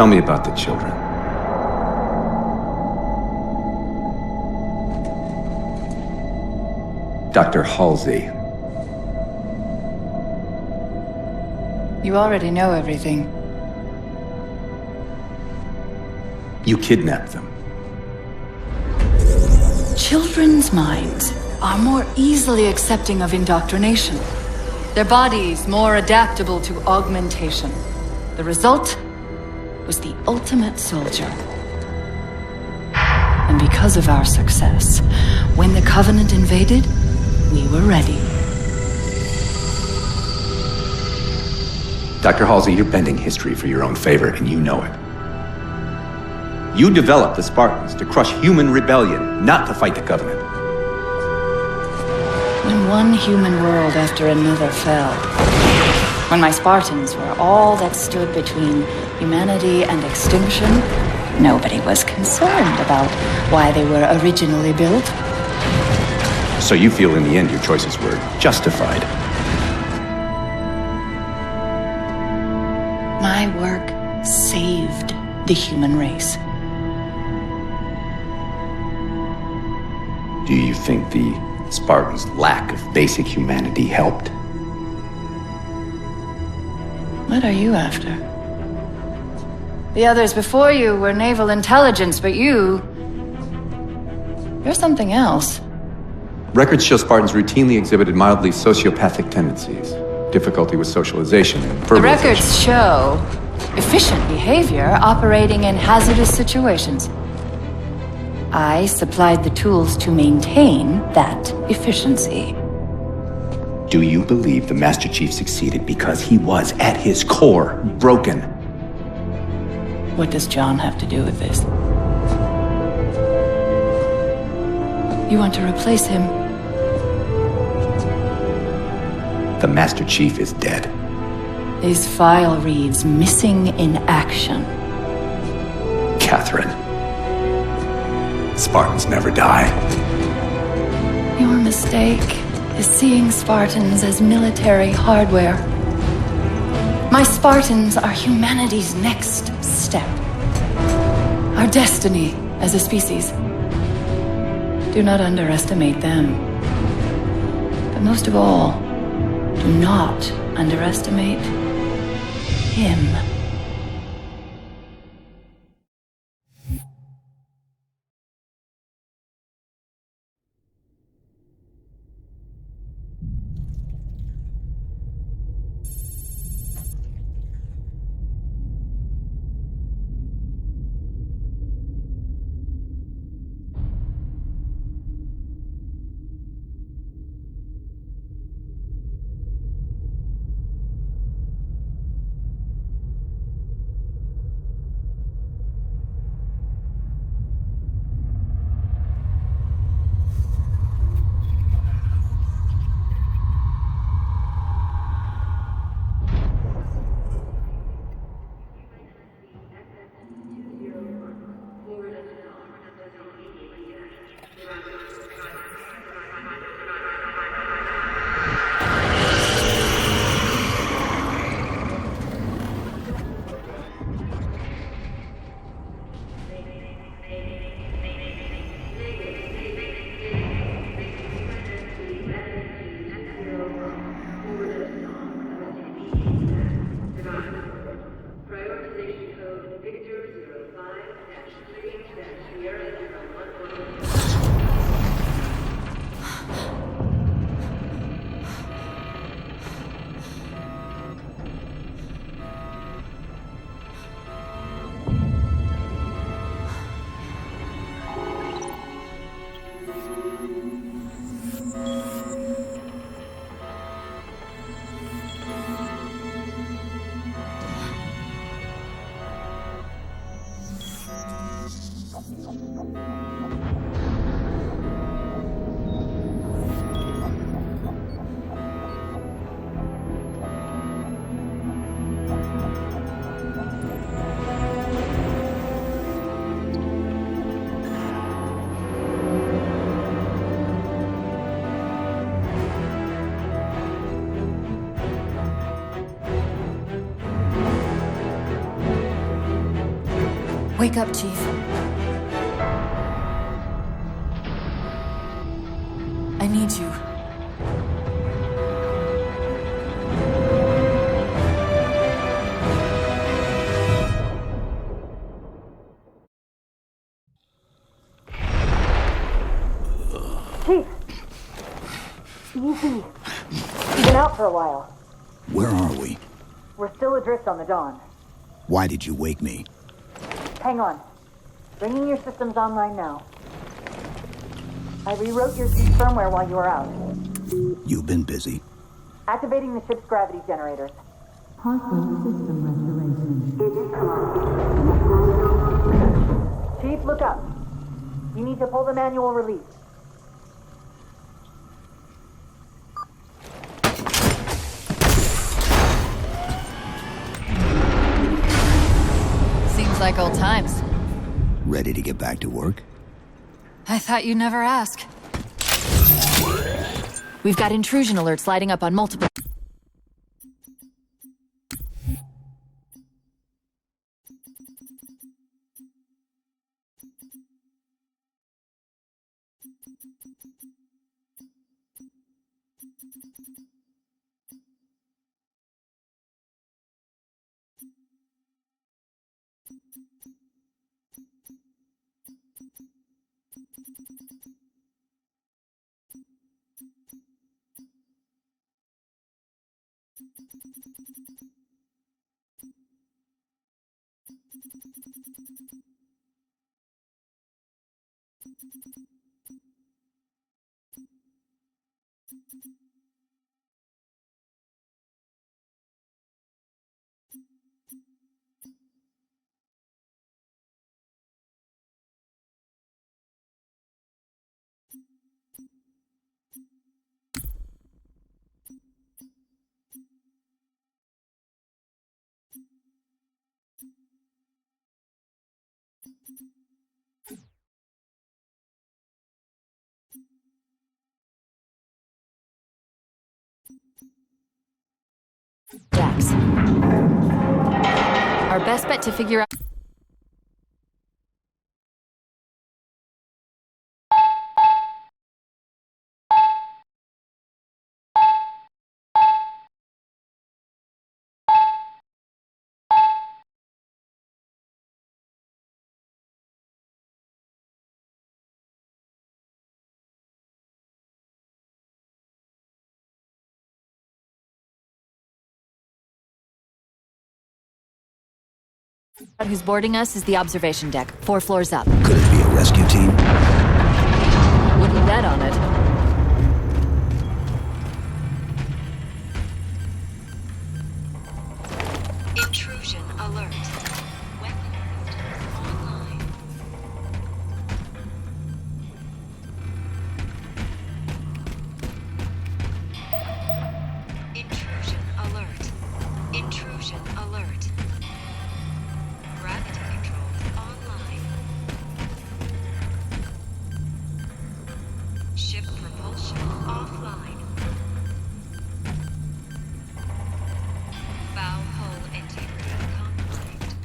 Tell me about the children. Dr. Halsey. You already know everything. You kidnapped them. Children's minds are more easily accepting of indoctrination. Their bodies more adaptable to augmentation. The result was the ultimate soldier. And because of our success, when the Covenant invaded, we were ready. Dr. Halsey, you're bending history for your own favor, and you know it. You developed the Spartans to crush human rebellion, not to fight the Covenant. When one human world after another fell, when my Spartans were all that stood between humanity and extinction, nobody was concerned about why they were originally built. So you feel in the end your choices were justified? My work saved the human race. Do you think the Spartans' lack of basic humanity helped? What are you after? The others before you were naval intelligence, but you're something else. Records show Spartans routinely exhibited mildly sociopathic tendencies, difficulty with socialization, and The records show efficient behavior operating in hazardous situations. I supplied the tools to maintain that efficiency. Do you believe the Master Chief succeeded because he was, at his core, broken? What does John have to do with this? You want to replace him? The Master Chief is dead. His file reads missing in action. Catherine. Spartans never die. Your mistake is seeing Spartans as military hardware. My Spartans are humanity's next step. Our destiny as a species. Do not underestimate them. But most of all, do not underestimate him. Wake up, Chief. I need you. Chief! Easy. You've been out for a while. Where are we? We're still adrift on the Dawn. Why did you wake me? Hang on. Bringing your systems online now. I rewrote your seat firmware while you were out. You've been busy. Activating the ship's gravity generators. Chief, look up. You need to pull the manual release. Seems like old times. Ready to get back to work? I thought you'd never ask. We've got intrusion alerts lighting up on multiple... Jax. Our best bet to figure out... Who's boarding us is the observation deck, 4 floors up. Could it be a rescue team? Wouldn't bet on it. Intrusion alert. Weaponized online. Intrusion alert. Intrusion alert. Gravity controls online. Ship propulsion offline. Bow hull integrity compromised.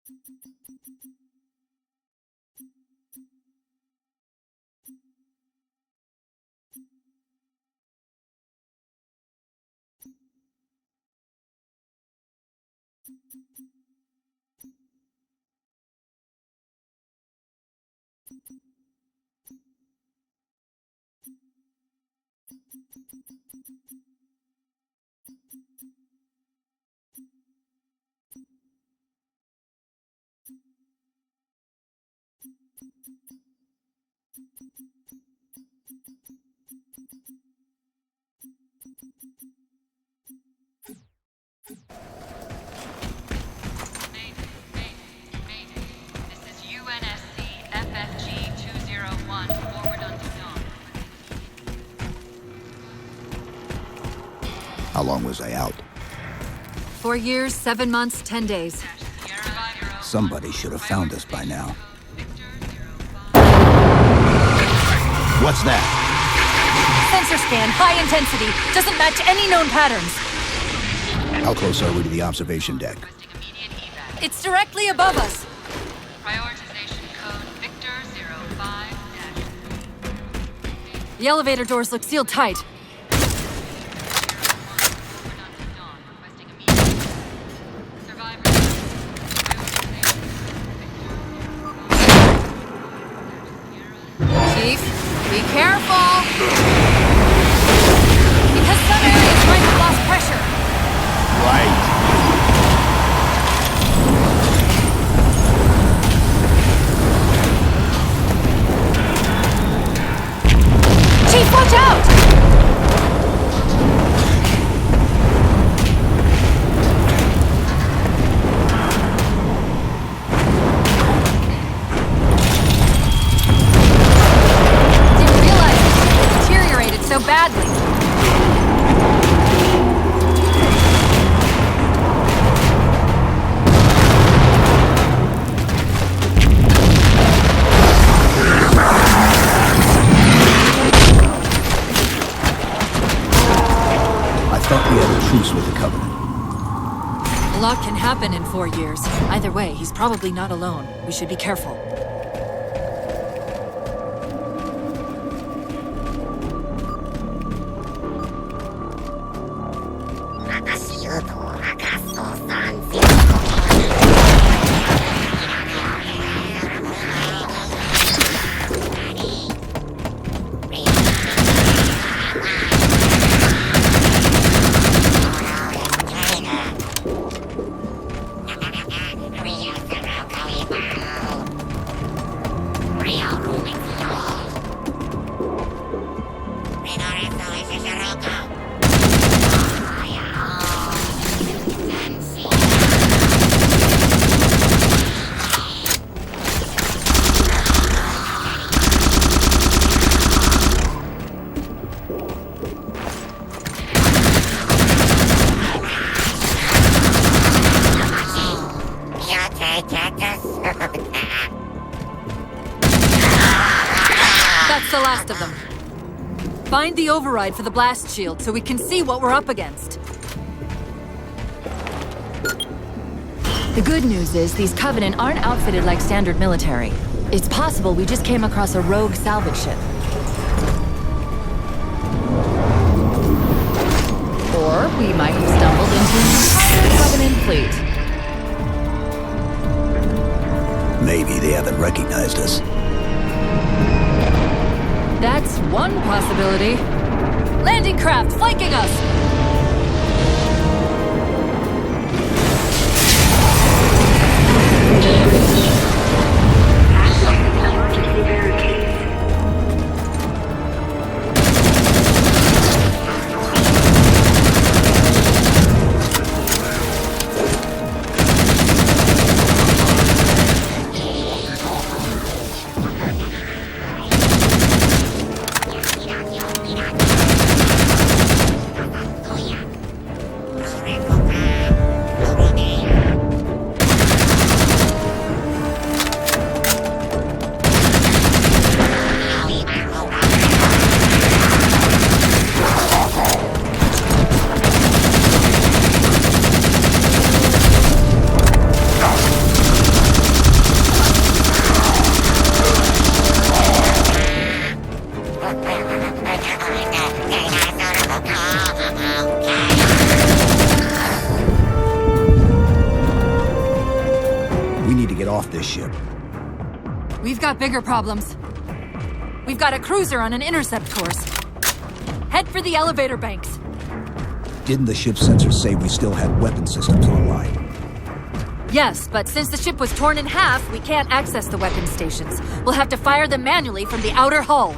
00117. How long was I out? 4 years, 7 months, 10 days. Somebody should have found us by now. What's that? Sensor scan, high intensity. Doesn't match any known patterns. How close are we to the observation deck? It's directly above us. Prioritization code Victor 05 The elevator doors look sealed tight. Chief, be careful! Because some areas might have lost pressure. Right. Chief, watch out! Didn't realize it deteriorated so badly. I thought we had a truce with the Covenant. A lot can happen in 4 years. Either way, he's probably not alone. We should be careful. That's the last of them. Find the override for the blast shield so we can see what we're up against. The good news is these Covenant aren't outfitted like standard military. It's possible we just came across a rogue salvage ship. Or we might have stumbled into an entire Covenant fleet. Maybe they haven't recognized us. That's one possibility. Landing craft flanking us! We need to get off this ship. We've got bigger problems. We've got a cruiser on an intercept course. Head for the elevator banks. Didn't the ship's sensors say we still had weapon systems online? Yes, but since the ship was torn in half, we can't access the weapon stations. We'll have to fire them manually from the outer hull.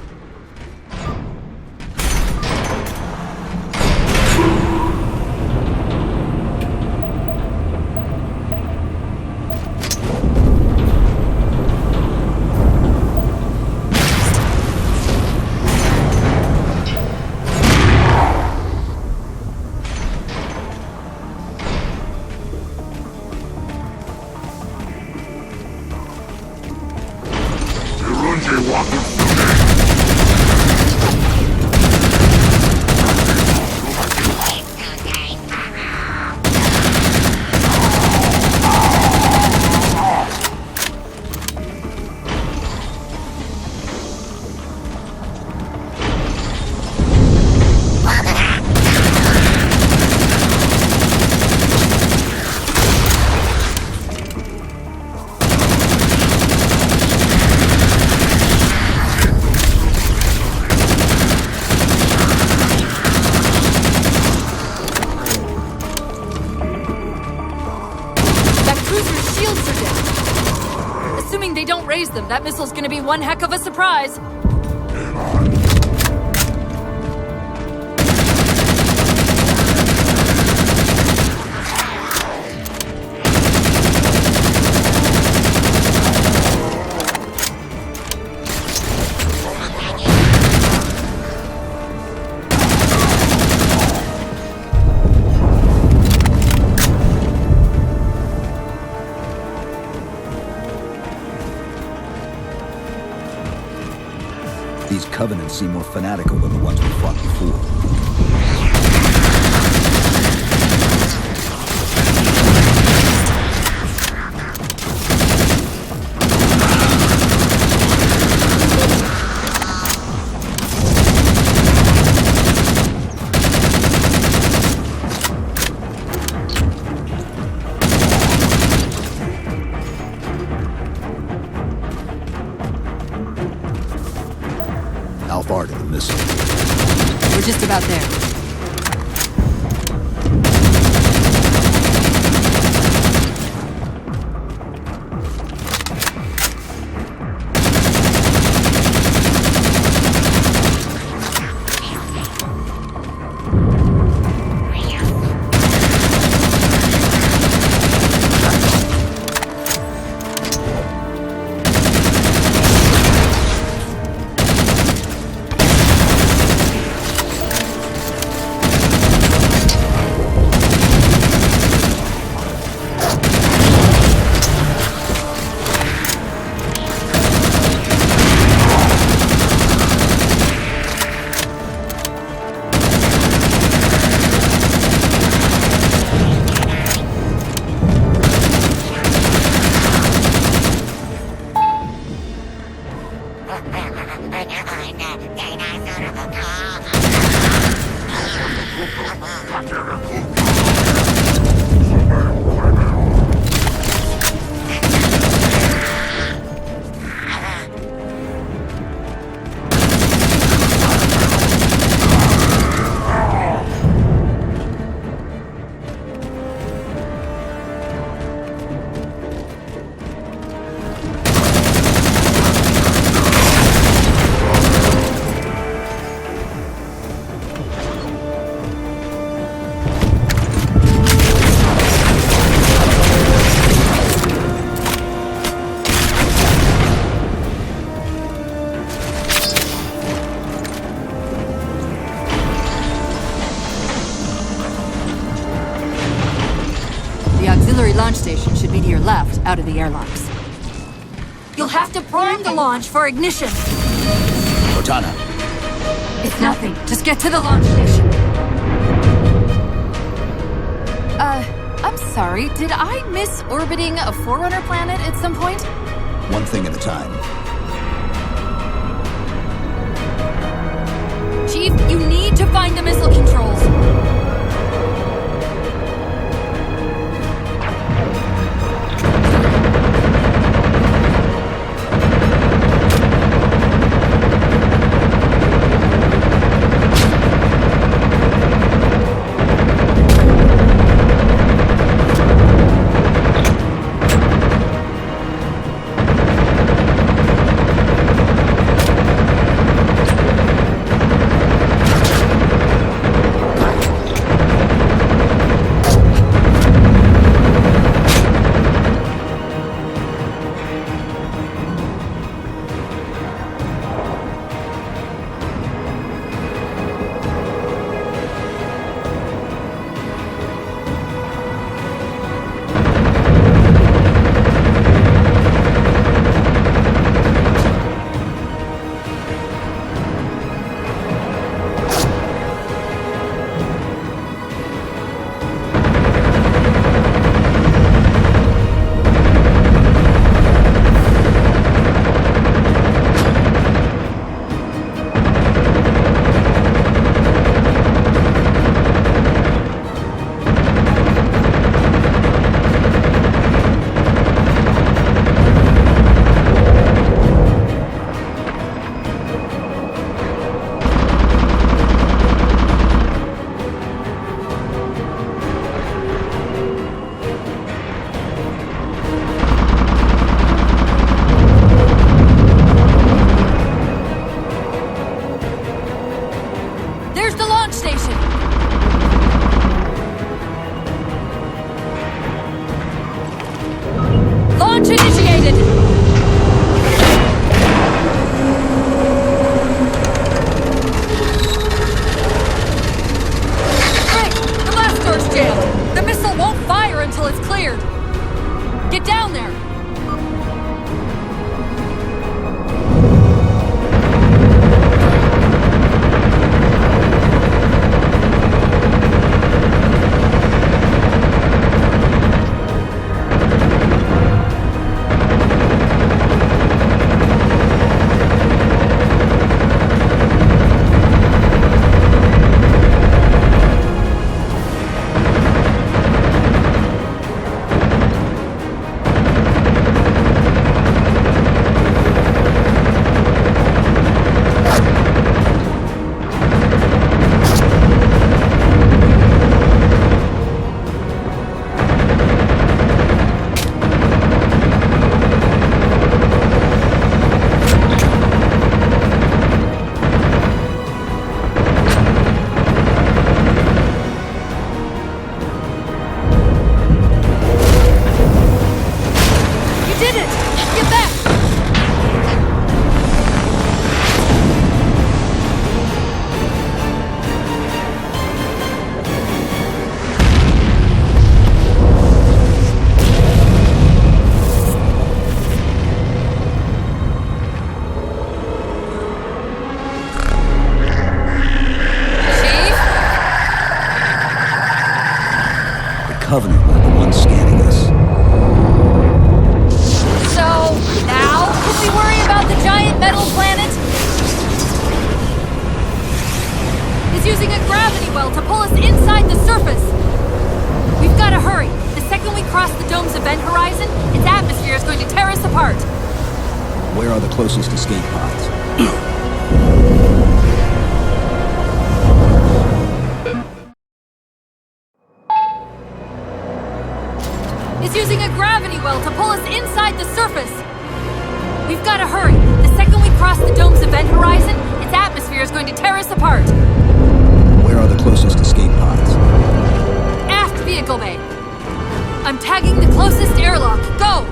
raise them. That missile's gonna be one heck of a surprise. These Covenants seem more fanatical than the ones we fought before. How far to the missile? We're just about there. The auxiliary launch station should be to your left, out of the airlocks. You'll have to prime the launch for ignition. Cortana. It's nothing. Just get to the launch station. I'm sorry. Did I miss orbiting a Forerunner planet at some point? One thing at a time. Chief, you need to find the missile controls. Get down there! Covenant were the ones scanning us. So, now can we worry about the giant metal planet? It's using a gravity well to pull us inside the surface. We've got to hurry. The second we cross the dome's event horizon, its atmosphere is going to tear us apart. Where are the closest escape pods? It's using a gravity well to pull us inside the surface. We've got to hurry. The second we cross the dome's event horizon, its atmosphere is going to tear us apart. Where are the closest escape pods? Aft vehicle bay. I'm tagging the closest airlock. Go!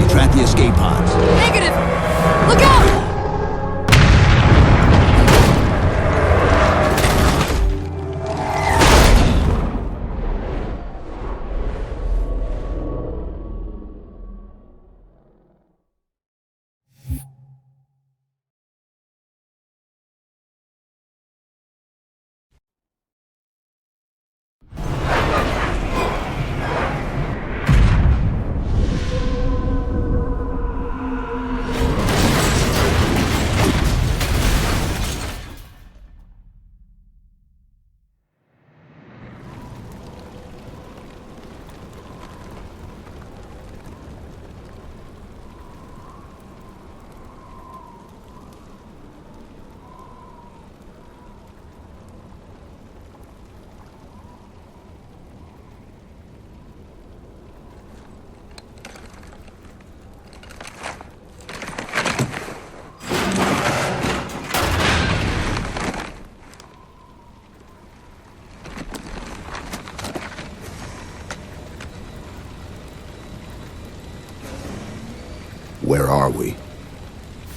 Track the escape pods. Negative! Look out! Where are we?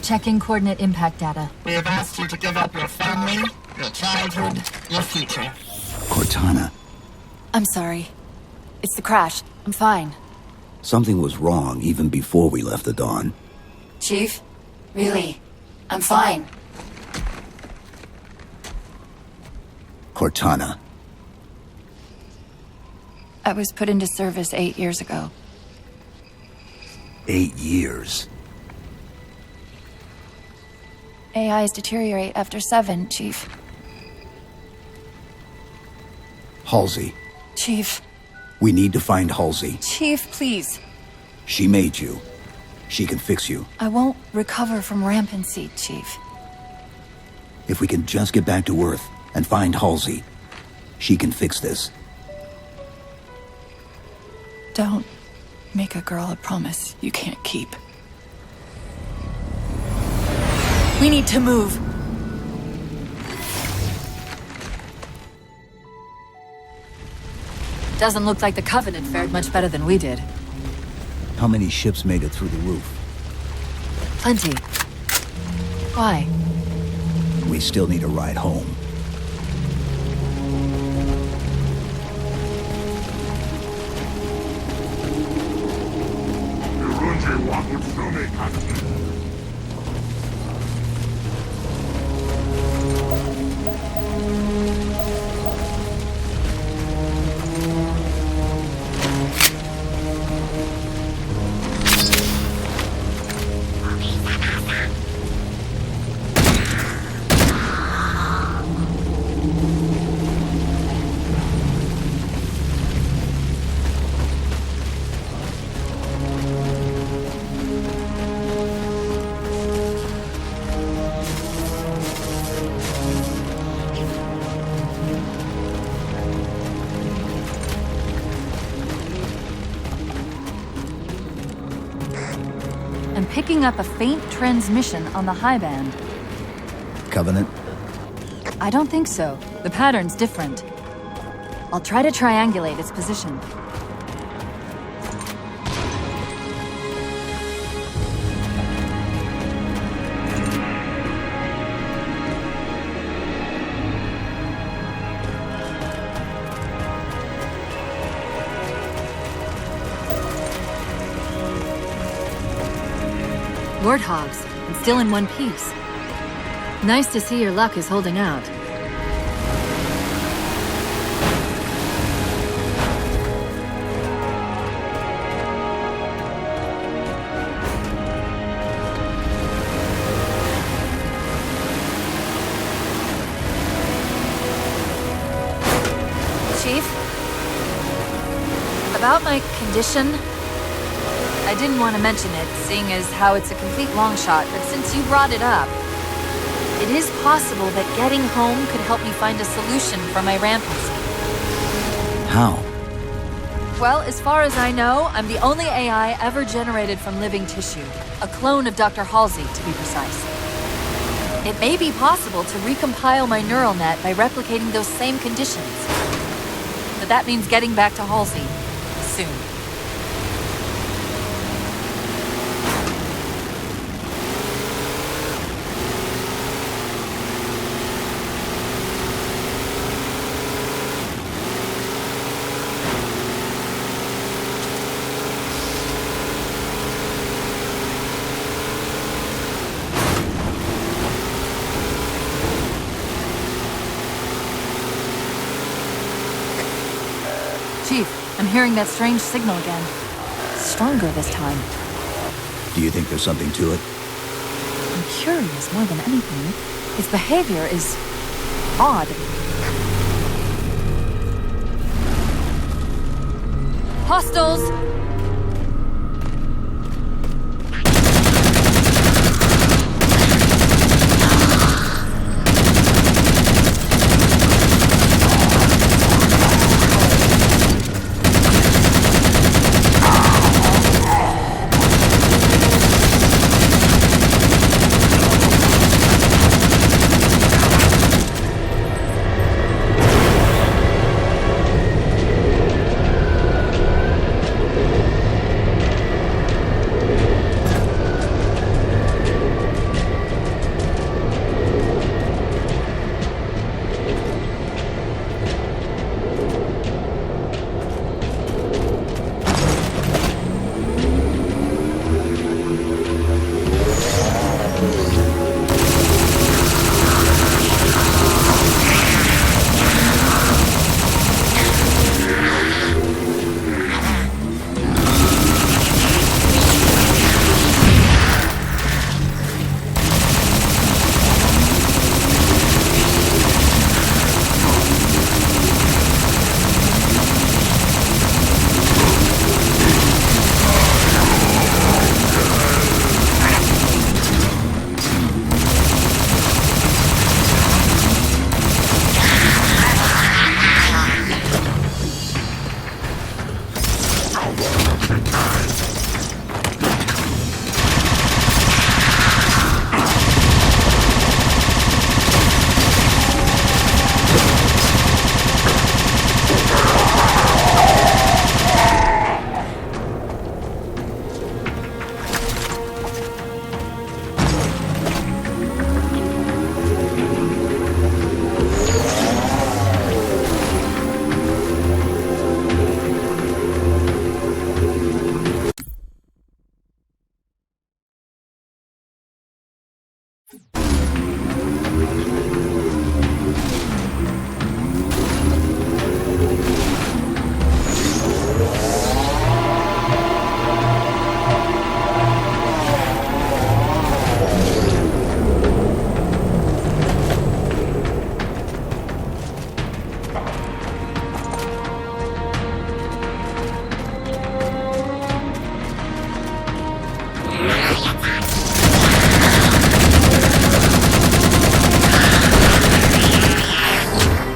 Checking coordinate impact data. We have asked you to give up your family, your childhood, your future. Cortana, I'm sorry. It's the crash. I'm fine. something was wrong even before we left the Dawn. Chief? Really? I'm fine. Cortana. I was put into service 8 years ago. 8 years. AIs deteriorate after 7, Chief. Halsey. Chief. We need to find Halsey. Chief, please. She made you. She can fix you. I won't recover from rampancy, Chief. If we can just get back to Earth and find Halsey, she can fix this. Don't make a girl a promise you can't keep. We need to move. Doesn't look like the Covenant fared much better than we did. How many ships made it through the roof? Plenty. Why? We still need a ride home. I'm picking up a faint transmission on the high band. Covenant? I don't think so. The pattern's different. I'll try to triangulate its position. Warthogs, and still in one piece. Nice to see your luck is holding out. Chief? About my condition? I didn't want to mention it, seeing as how it's a complete long shot, but since you brought it up, it is possible that getting home could help me find a solution for my rampancy. How? Well, as far as I know, I'm the only AI ever generated from living tissue. A clone of Dr. Halsey, to be precise. It may be possible to recompile my neural net by replicating those same conditions. But that means getting back to Halsey soon. Chief, I'm hearing that strange signal again. Stronger this time. Do you think there's something to it? I'm curious more than anything. Its behavior is odd. Hostiles!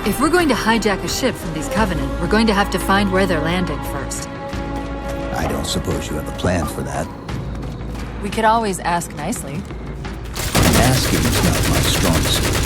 If we're going to hijack a ship from these Covenant, we're going to have to find where they're landing first. I don't suppose you have a plan for that. We could always ask nicely. Asking is not my strong suit.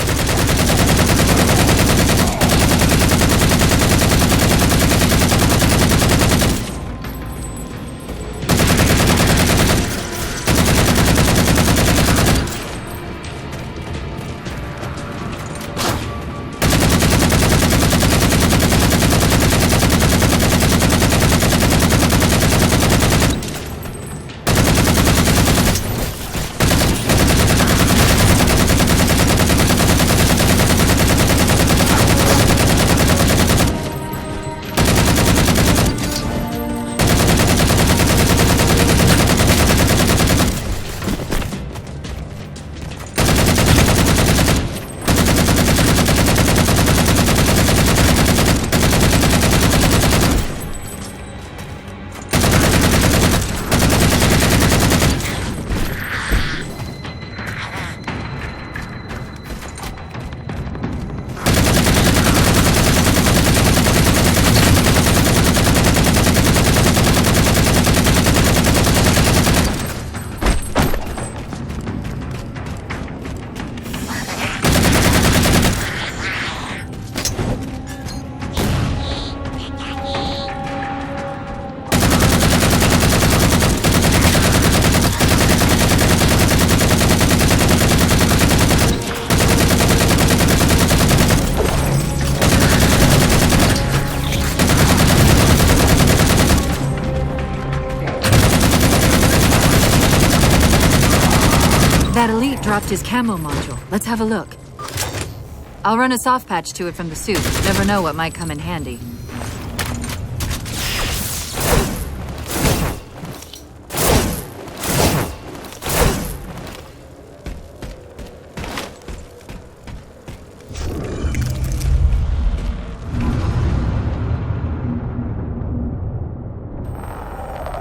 That elite dropped his camo module. Let's have a look. I'll run a soft patch to it from the suit. Never know what might come in handy.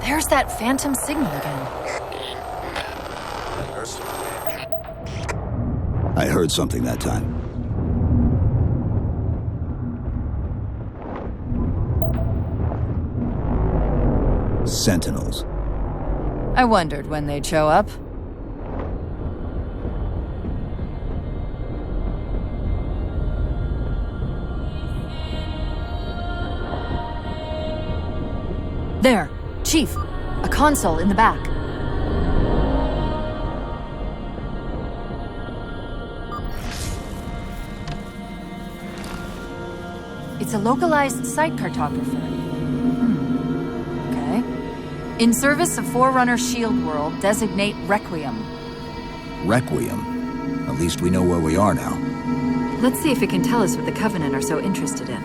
There's that phantom signal again. I heard something that time. Sentinels. I wondered when they'd show up. There, Chief. A console in the back. It's a localized site cartographer. Okay. In service of Forerunner Shield World, designate Requiem. Requiem? At least we know where we are now. Let's see if it can tell us what the Covenant are so interested in.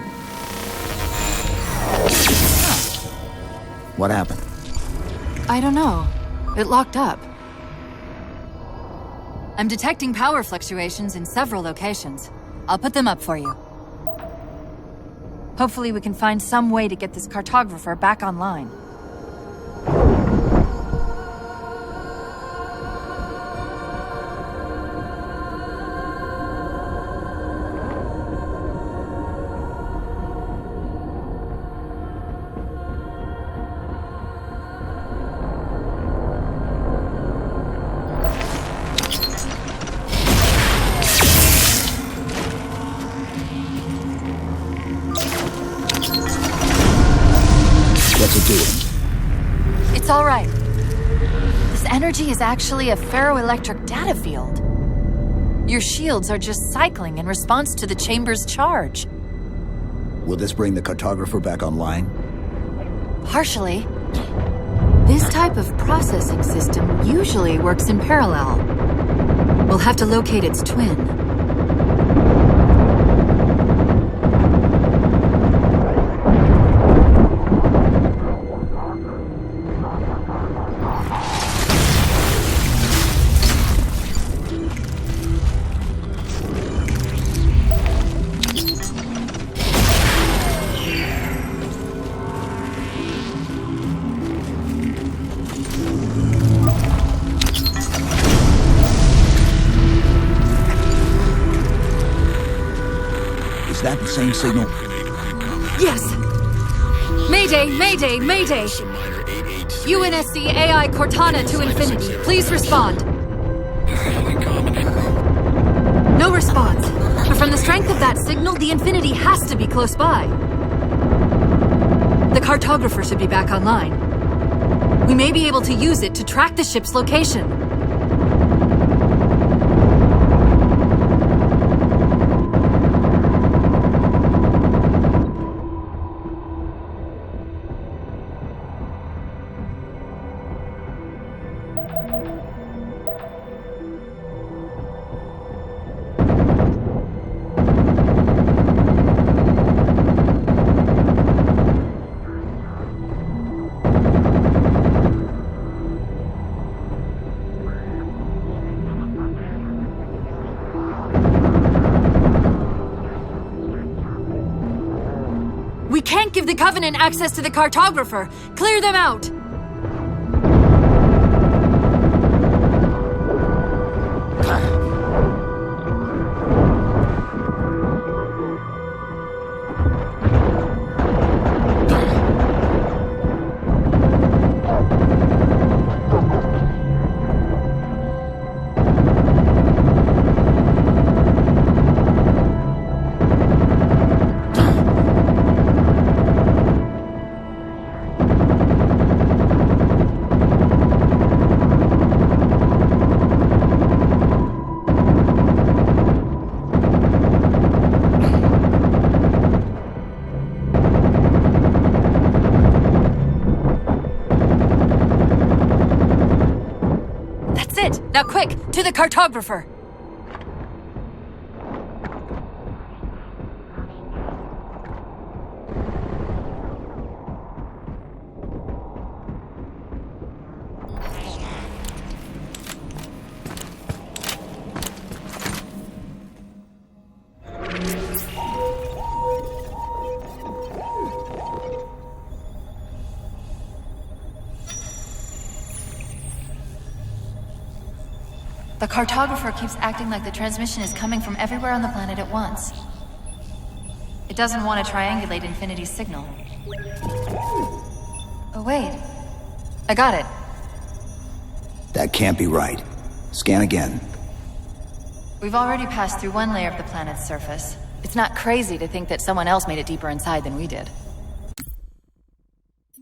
What happened? I don't know. It locked up. I'm detecting power fluctuations in several locations. I'll put them up for you. Hopefully we can find some way to get this cartographer back online. What's it doing? It's all right. This energy is actually a ferroelectric data field. Your shields are just cycling in response to the chamber's charge. Will this bring the cartographer back online? Partially. This type of processing system usually works in parallel. We'll have to locate its twin. that the same signal? Yes! Mayday, mayday, mayday! UNSC AI Cortana to Infinity, please respond. No response. But from the strength of that signal, the Infinity has to be close by. The cartographer should be back online. We may be able to use it to track the ship's location. We can't give the Covenant access to the cartographer! Clear them out! Now quick, to the cartographer! The cartographer keeps acting like the transmission is coming from everywhere on the planet at once. It doesn't want to triangulate Infinity's signal. Oh, wait. I got it. That can't be right. Scan again. We've already passed through one layer of the planet's surface. It's not crazy to think that someone else made it deeper inside than we did.